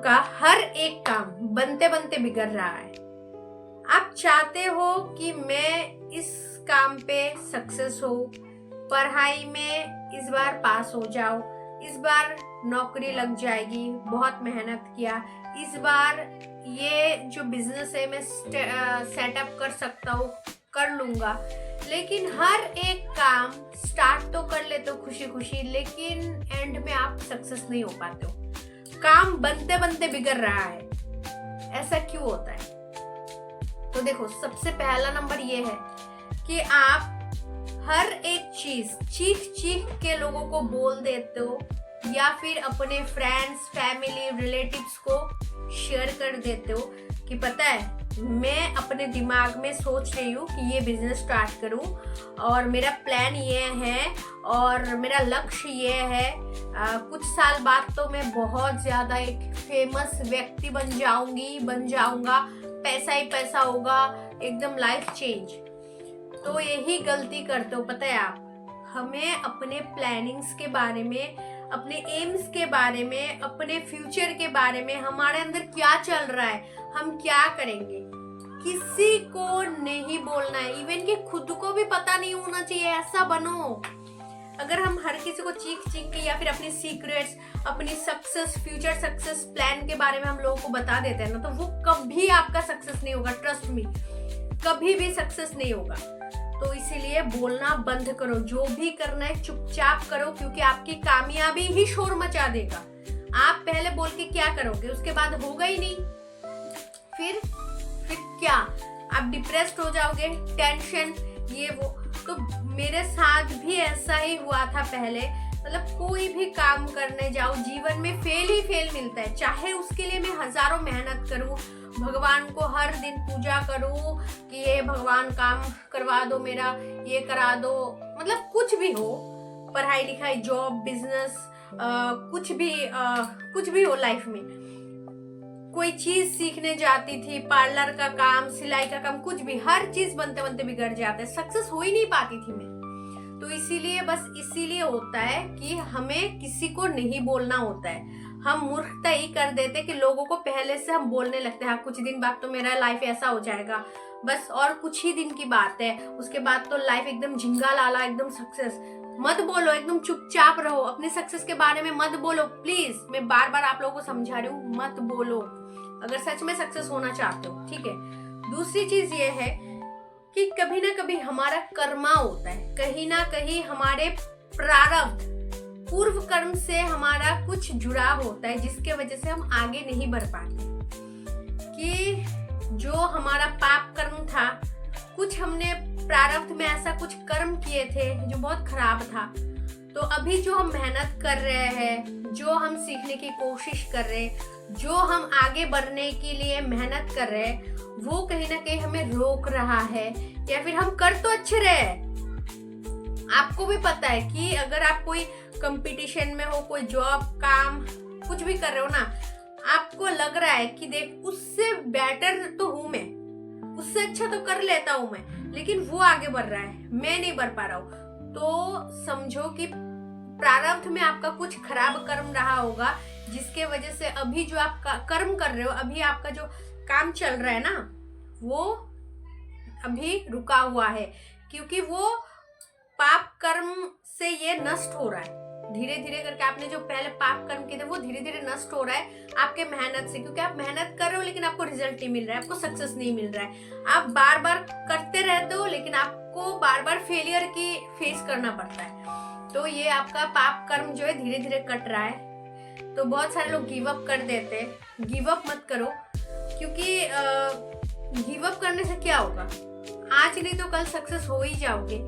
आपका हर एक काम बनते बनते बिगड़ रहा है। आप चाहते हो कि मैं इस काम पे सक्सेस हो, पढ़ाई में इस बार पास हो जाओ, इस बार नौकरी लग जाएगी, बहुत मेहनत किया, इस बार ये जो बिजनेस है मैं सेटअप कर सकता हूँ, कर लूंगा। लेकिन हर एक काम स्टार्ट तो कर लेते हो खुशी खुशी, लेकिन एंड में आप सक्सेस नहीं हो पाते हो। काम बनते बनते बिगड़ रहा है। ऐसा क्यों होता है? तो देखो, सबसे पहला नंबर ये है कि आप हर एक चीज चीख चीख के लोगों को बोल देते हो, या फिर अपने फ्रेंड्स, फैमिली, रिलेटिव्स को शेयर कर देते हो कि पता है मैं अपने दिमाग में सोच रही हूँ कि ये बिजनेस स्टार्ट करूँ और मेरा प्लान ये है और मेरा लक्ष्य ये है, कुछ साल बाद तो मैं बहुत ज्यादा एक फेमस व्यक्ति बन जाऊंगा, पैसा ही पैसा होगा, एकदम लाइफ चेंज। तो यही गलती करते हो, पता है आप। हमें अपने प्लानिंग्स के बारे में, अपने एम्स के बारे में, अपने फ्यूचर के बारे में, हमारे अंदर क्या चल रहा है, हम क्या करेंगे, किसी को नहीं बोलना है। इवन कि खुद को भी पता नहीं होना चाहिए। ऐसा बनो। अगर हम हर किसी को चीख चीख के या फिर अपनी सीक्रेट्स, अपनी सक्सेस, फ्यूचर सक्सेस प्लान के बारे में हम लोगों को बता देते हैं ना, तो वो कभी आपका सक्सेस नहीं होगा। ट्रस्ट मी, कभी भी सक्सेस नहीं होगा। तो इसीलिए बोलना बंद करो। जो भी करना है चुपचाप करो, क्योंकि आपकी कामयाबी ही शोर मचा देगा। आप पहले बोल के क्या करोगे, उसके बाद होगा ही नहीं। फिर क्या, आप डिप्रेस्ड हो जाओगे, टेंशन, ये वो। तो मेरे साथ भी ऐसा ही हुआ था पहले। मतलब कोई भी काम करने जाओ, जीवन में फेल ही फेल मिलता है। चाहे उसके लिए मैं हजारों मेहनत करूं, भगवान को हर दिन पूजा करूं कि ये भगवान काम करवा दो मेरा, ये करा दो, मतलब कुछ भी हो, पढ़ाई लिखाई, जॉब, बिजनेस, कुछ भी हो लाइफ में। कोई चीज सीखने जाती थी, पार्लर का काम, सिलाई का काम, कुछ भी, हर चीज बनते बनते बिगड़ जाता है। सक्सेस हो ही नहीं पाती थी मैं। तो इसीलिए होता है कि हमें किसी को नहीं बोलना होता है। हम मूर्खता ही कर देते कि लोगों को पहले से हम बोलने लगते हैं, कुछ दिन बाद तो मेरा लाइफ ऐसा हो जाएगा, बस और कुछ ही दिन की बात है, उसके बाद तो लाइफ एकदम झिंगा लाला, एकदम सक्सेस। मत बोलो, एकदम चुपचाप रहो। अपने सक्सेस के बारे में मत बोलो प्लीज। मैं बार बार आप लोगों को समझा रही हूँ, मत बोलो अगर सच में सक्सेस होना चाहते हो, ठीक है। दूसरी चीज ये है कि कभी ना कभी हमारा कर्मा होता है, कहीं ना कहीं हमारे प्रारब्ध, पूर्व कर्म से हमारा कुछ जुड़ाव होता है, जिसके वजह से हम आगे नहीं बढ़ पाते। कि जो हमारा पाप कर्म था, कुछ हमने प्रारब्ध में ऐसा कुछ कर्म किए थे जो बहुत खराब था। तो अभी जो हम मेहनत कर रहे हैं, जो हम सीखने की कोशिश कर रहे हैं, जो हम आगे बढ़ने के लिए मेहनत कर रहे हैं, वो कहीं ना कहीं हमें रोक रहा है। या फिर हम कर तो अच्छे रहे, आपको भी पता है कि अगर आप कोई कंपटीशन में हो, कोई जॉब, काम, कुछ भी कर रहे हो ना, आपको लग रहा है कि देख उससे बेटर तो हूं मैं, उससे अच्छा तो कर लेता हूं मैं, लेकिन वो आगे बढ़ रहा है, मैं नहीं बढ़ पा रहा हूं। तो समझो कि प्रारब्ध में आपका कुछ खराब कर्म रहा होगा, जिसके वजह से अभी जो आप कर्म कर रहे हो, अभी आपका जो काम चल रहा है ना, वो अभी रुका हुआ है, क्योंकि वो पाप कर्म से ये नष्ट हो रहा है। धीरे धीरे करके आपने जो पहले पाप कर्म किए थे, वो धीरे धीरे नष्ट हो रहा है आपके मेहनत से, क्योंकि आप मेहनत कर रहे हो लेकिन आपको रिजल्ट नहीं मिल रहा है, आपको सक्सेस नहीं मिल रहा है। आप बार बार करते रहते हो, लेकिन आपको बार बार फेलियर की फेस करना पड़ता है। तो ये आपका पाप कर्म जो है धीरे धीरे कट रहा है। तो बहुत सारे लोग गिव अप कर देते हैं। गिव अप मत करो, क्योंकि गिव अप करने से क्या होगा, आज नहीं तो कल सक्सेस हो ही जाओगे।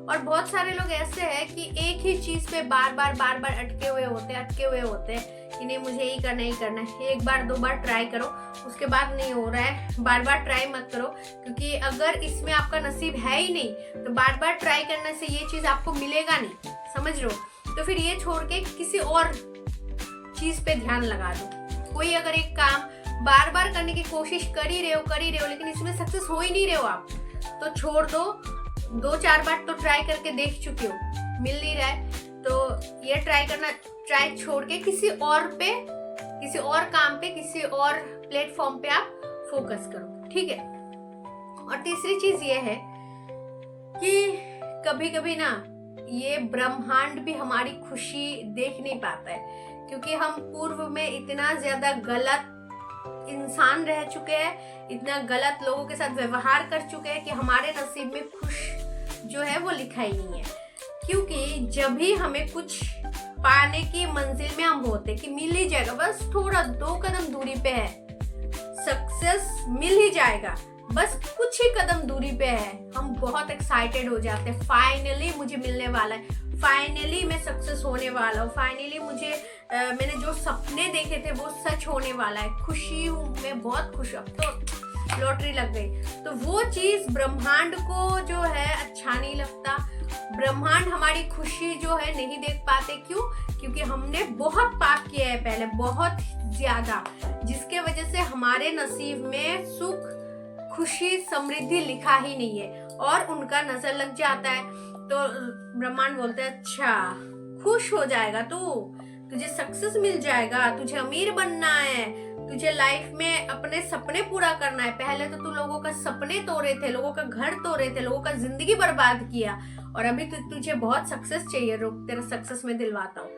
और बहुत सारे लोग ऐसे हैं कि एक ही चीज पे बार बार अटके हुए होते हैं कि नहीं मुझे यही करना है। एक बार 2 बार ट्राई करो, उसके बाद नहीं हो रहा है, बार बार ट्राई मत करो, क्योंकि अगर इसमें आपका नसीब है ही नहीं, तो बार बार ट्राई करने से ये चीज आपको मिलेगा नहीं, समझ रहे हो। तो फिर ये छोड़ के किसी और चीज पे ध्यान लगा दो। कोई अगर एक काम बार बार करने की कोशिश कर ही रहे हो, लेकिन इसमें सक्सेस हो ही नहीं रहे हो आप, तो छोड़ दो। 2-4 बार तो ट्राई करके देख चुके हो, मिल नहीं रहा है, तो ये ट्राई छोड़ के किसी और पे किसी और काम पे, किसी और प्लेटफॉर्म पे आप फोकस करो, ठीक है। और तीसरी चीज ये है कि कभी कभी ना ये ब्रह्मांड भी हमारी खुशी देख नहीं पाता है, क्योंकि हम पूर्व में इतना ज्यादा गलत इंसान रह चुके हैं, इतना गलत लोगों के साथ व्यवहार कर चुके हैं कि हमारे नसीब में खुश जो है वो लिखा ही नहीं है। क्योंकि जब भी हमें कुछ पाने की मंजिल में हम होते कि मिल ही जाएगा, बस थोड़ा 2 कदम दूरी पे है, सक्सेस मिल ही जाएगा, बस कुछ ही कदम दूरी पे है, हम बहुत एक्साइटेड हो जाते हैं, फाइनली मुझे मिलने वाला है, फाइनली मैं सक्सेस होने वाला हूँ, फाइनली मुझे मैंने जो सपने देखे थे वो सच होने वाला है, खुशी हूँ, मैं बहुत खुश हूँ, अब तो लॉटरी लग गई। तो वो चीज ब्रह्मांड को जो है अच्छा नहीं लगता, ब्रह्मांड हमारी खुशी जो है नहीं देख पाते। क्यों? क्योंकि हमने बहुत पाप किया है पहले, बहुत ज्यादा, जिसके वजह से हमारे नसीब में सुख, खुशी, समृद्धि लिखा ही नहीं है, और उनका नजर लग जाता है। तो ब्रह्मांड बोलते हैं अच्छा खुश हो जाएगा तू, तुझे सक्सेस मिल जाएगा, तुझे अमीर बनना है, तुझे लाइफ में अपने सपने पूरा करना है। पहले तो तू लोगों का सपने तोड़े थे, लोगों का घर तोड़े थे, लोगों का जिंदगी बर्बाद किया, और अभी तुझे बहुत सक्सेस चाहिए, रुक तेरा सक्सेस में दिलवाता हूँ।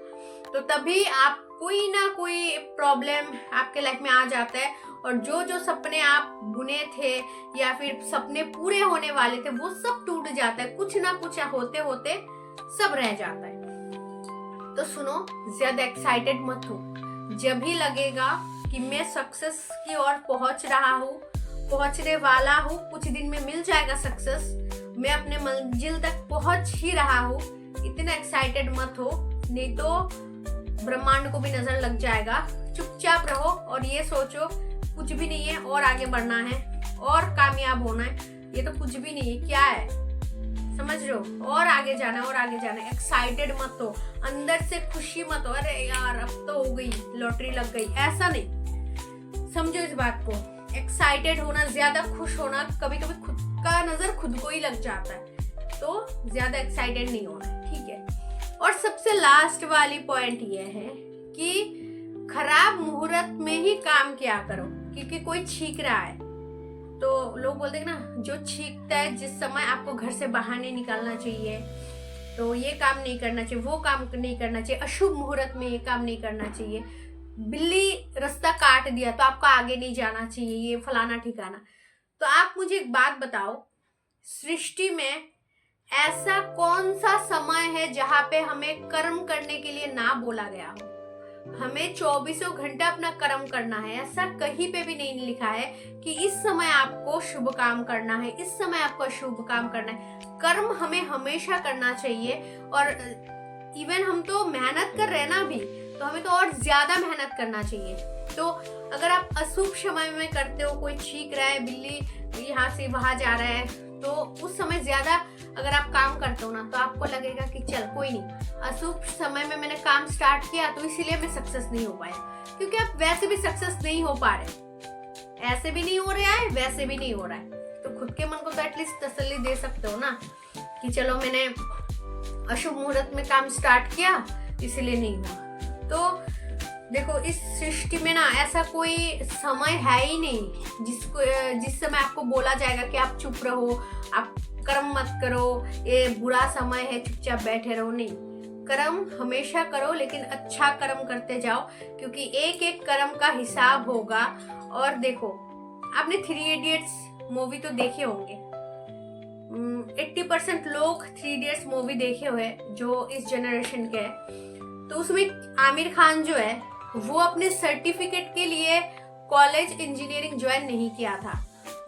तो तभी आप कोई ना कोई प्रॉब्लम आपके लाइफ में आ जाता है, और जो जो सपने आप बुने थे या फिर सपने पूरे होने वाले थे वो सब टूट जाता है, कुछ ना कुछ होते होते सब रह जाता है। तो सुनो, ज्यादा एक्साइटेड मत हो। जब भी लगेगा कि मैं सक्सेस की ओर पहुंच रहा हूँ, पहुंचने वाला हूँ, कुछ दिन में मिल जाएगा सक्सेस, मैं अपने मंजिल तक पहुंच ही रहा हूँ, इतना एक्साइटेड मत हो, नहीं तो ब्रह्मांड को भी नजर लग जाएगा। चुपचाप रहो और ये सोचो कुछ भी नहीं है, और आगे बढ़ना है और कामयाब होना है, ये तो कुछ भी नहीं है, क्या है, समझ रहे हो, और आगे जाना और आगे जाना। एक्साइटेड मत हो, अंदर से खुशी मत हो, अरे यार अब तो हो गई, लॉटरी लग गई, ऐसा नहीं, समझो इस बात को। एक्साइटेड होना, ज्यादा खुश होना, कभी कभी खुद का नजर खुद को ही लग जाता है, तो ज्यादा एक्साइटेड नहीं होना, ठीक है। और सबसे लास्ट वाली पॉइंट ये है कि खराब मुहूर्त में ही काम किया करो, क्योंकि कोई छींक रहा है तो लोग बोलते हैं ना, जो छींकता है जिस समय आपको घर से बाहर नहीं निकलना चाहिए, तो ये काम नहीं करना चाहिए, वो काम नहीं करना चाहिए, अशुभ मुहूर्त में ये काम नहीं करना चाहिए, बिल्ली रास्ता काट दिया तो आपको आगे नहीं जाना चाहिए, ये फलाना ठिकाना। तो आप मुझे एक बात बताओ, सृष्टि में ऐसा कौन सा समय है जहां पे हमें कर्म करने के लिए ना बोला गया हो? हमें 24 घंटा अपना कर्म करना है, ऐसा कहीं पे भी नहीं लिखा है कि इस समय आपको शुभ काम करना है, इस समय आपको अशुभ काम करना है। कर्म हमें हमेशा करना चाहिए, और इवन हम तो मेहनत कर रहे हैं ना अभी, तो हमें तो और ज्यादा मेहनत करना चाहिए। तो अगर आप अशुभ समय में करते हो, कोई छींक रहा है, बिल्ली यहाँ से वहां जा रहा है, तो उस समय ज्यादा अगर आप काम करते हो ना, तो आपको लगेगा कि चल कोई नहीं, अशुभ समय में मैंने काम स्टार्ट किया तो इसीलिए मैं सक्सेस नहीं हो पाया, क्योंकि आप वैसे भी सक्सेस नहीं हो पा रहे, ऐसे भी नहीं हो रहा है, वैसे भी नहीं हो रहा है। तो खुद के मन को तो एटलीस्ट तसल्ली दे सकते हो ना कि चलो मैंने अशुभ मुहूर्त में काम स्टार्ट किया इसलिए नहीं हुआ। तो देखो, इस सृष्टि में ना ऐसा कोई समय है ही नहीं जिस समय आपको बोला जाएगा कि आप चुप रहो, आप कर्म मत करो, ये बुरा समय है, चुपचाप बैठे रहो। नहीं, कर्म हमेशा करो, लेकिन अच्छा कर्म करते जाओ, क्योंकि एक एक कर्म का हिसाब होगा। और देखो, आपने 3 इडियट्स मूवी तो देखे होंगे, 80% लोग 3 इडियट्स मूवी देखे हुए जो इस जनरेशन के हैं। तो उसमें आमिर खान जो है वो अपने सर्टिफिकेट के लिए कॉलेज इंजीनियरिंग ज्वाइन नहीं किया था।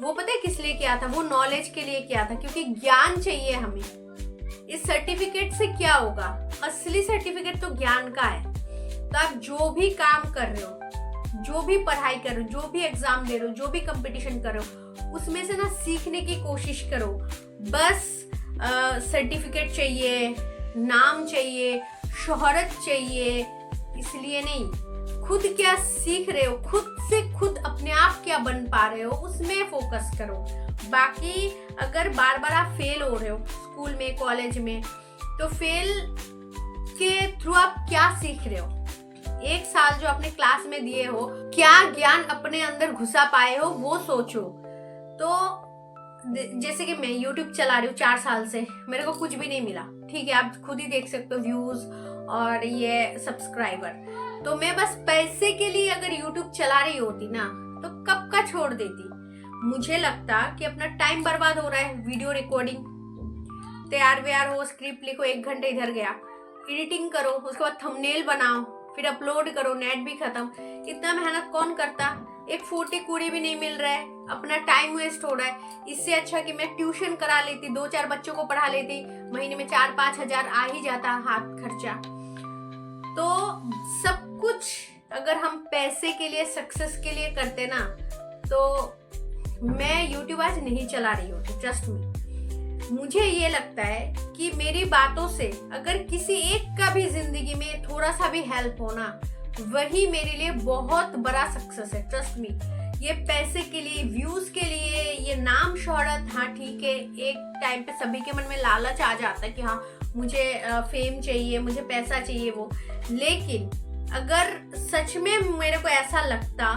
वो पता है किस लिए किया था? वो नॉलेज के लिए किया था, क्योंकि ज्ञान चाहिए हमें। इस सर्टिफिकेट से क्या होगा? असली सर्टिफिकेट तो ज्ञान का है। तो आप जो भी काम कर रहे हो, जो भी पढ़ाई कर रहे हो, जो भी एग्जाम दे रहे हो, जो भी कंपटीशन कर रहे हो, उसमें से ना सीखने की कोशिश करो। बस सर्टिफिकेट चाहिए, नाम चाहिए, शोहरत चाहिए, इसलिए नहीं। खुद क्या सीख रहे हो, खुद से खुद अपने आप क्या बन पा रहे हो, उसमें फोकस करो। बाकी अगर बार बार आप फेल हो रहे हो स्कूल में, कॉलेज में, तो फेल के थ्रू आप क्या सीख रहे हो, 1 साल जो अपने क्लास में दिए हो, क्या ज्ञान अपने अंदर घुसा पाए हो वो सोचो। तो जैसे कि मैं YouTube चला रही हूँ 4 साल से, मेरे को कुछ भी नहीं मिला, ठीक है, आप खुद ही देख सकते हो व्यूज और ये सब्सक्राइबर। तो मैं बस पैसे के लिए अगर YouTube चला रही होती ना तो कब का छोड़ देती। मुझे लगता कि अपना टाइम बर्बाद हो रहा है, वीडियो रिकॉर्डिंग, तैयार व्यार हो, स्क्रिप्ट लिखो, 1 घंटे इधर गया, एडिटिंग करो, उसके बाद थंबनेल बनाओ, फिर अपलोड करो, नेट भी खत्म, इतना मेहनत कौन करता। एक फोटी कूड़ी भी नहीं मिल रहा है, अपना टाइम वेस्ट हो रहा है। इससे अच्छा कि मैं ट्यूशन करा लेती, 2-4 बच्चों को पढ़ा लेती, महीने में 4-5 हजार आ ही जाता हाथ खर्चा। तो सब कुछ अगर हम पैसे के लिए, सक्सेस के लिए करते ना, तो मैं यूट्यूब आज नहीं चला रही होती, ट्रस्ट मी। मुझे ये लगता है कि मेरी बातों से अगर किसी एक का भी जिंदगी में थोड़ा सा भी हेल्प होना, वही मेरे लिए बहुत बड़ा सक्सेस है, ट्रस्ट मी। ये पैसे के लिए, व्यूज के लिए, ये नाम शोहरत, हाँ ठीक है, एक टाइम पे सभी के मन में लालच आ जाता है कि हाँ मुझे फेम चाहिए, मुझे पैसा चाहिए वो। लेकिन अगर सच में मेरे को ऐसा लगता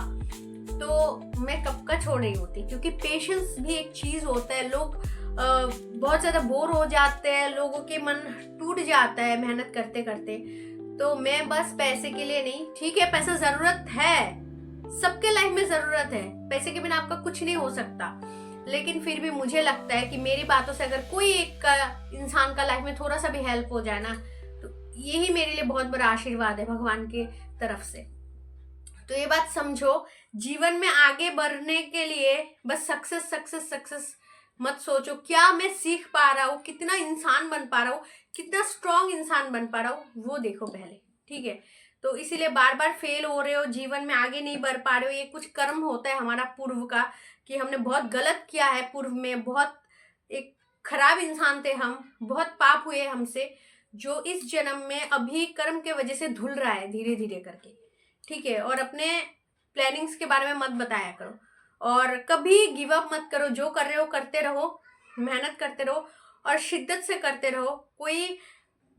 तो मैं कब का छोड़ रही होती, क्योंकि पेशेंस भी एक चीज होता है। लोग बहुत ज्यादा बोर हो जाते हैं, लोगों के मन टूट जाता है मेहनत करते करते। तो मैं बस पैसे के लिए नहीं, ठीक है पैसा जरूरत है, सबके लाइफ में जरूरत है, पैसे के बिना आपका कुछ नहीं हो सकता, लेकिन फिर भी मुझे लगता है कि मेरी बातों से अगर कोई एक इंसान का लाइफ में थोड़ा सा भी हेल्प हो जाए ना, तो यही मेरे लिए बहुत बड़ा आशीर्वाद है भगवान की तरफ से। तो ये बात समझो, जीवन में आगे बढ़ने के लिए बस सक्सेस सक्सेस सक्सेस मत सोचो, क्या मैं सीख पा रहा हूँ, कितना इंसान बन पा रहा हूँ, कितना स्ट्रॉन्ग इंसान बन पा रहा हूँ, वो देखो पहले, ठीक है। तो इसीलिए बार बार फेल हो रहे हो, जीवन में आगे नहीं बढ़ पा रहे हो, ये कुछ कर्म होता है हमारा पूर्व का, कि हमने बहुत गलत किया है पूर्व में, बहुत एक खराब इंसान थे हम, बहुत पाप हुए हमसे, जो इस जन्म में अभी कर्म के वजह से धुल रहा है धीरे धीरे करके, ठीक है। और अपने प्लानिंग्स के बारे में मत बताया करो, और कभी गिव अप मत करो, जो कर रहे हो करते रहो, मेहनत करते रहो और शिद्दत से करते रहो, कोई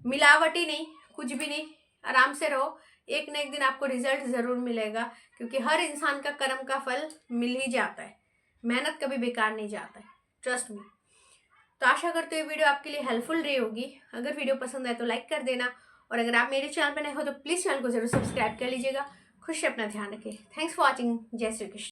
मिलावटी नहीं, कुछ भी नहीं, आराम से रहो, एक न एक दिन आपको रिजल्ट जरूर मिलेगा, क्योंकि हर इंसान का कर्म का फल मिल ही जाता है, मेहनत कभी बेकार नहीं जाता है, ट्रस्ट मी। तो आशा करते हुए वीडियो आपके लिए हेल्पफुल रही होगी। अगर वीडियो पसंद आए तो लाइक कर देना, और अगर आप मेरे चैनल पर नए हो तो प्लीज़ चैनल को जरूर सब्सक्राइब कर लीजिएगा। खुश अपना ध्यान रखें। Thanks for watching. जय श्री कृष्ण।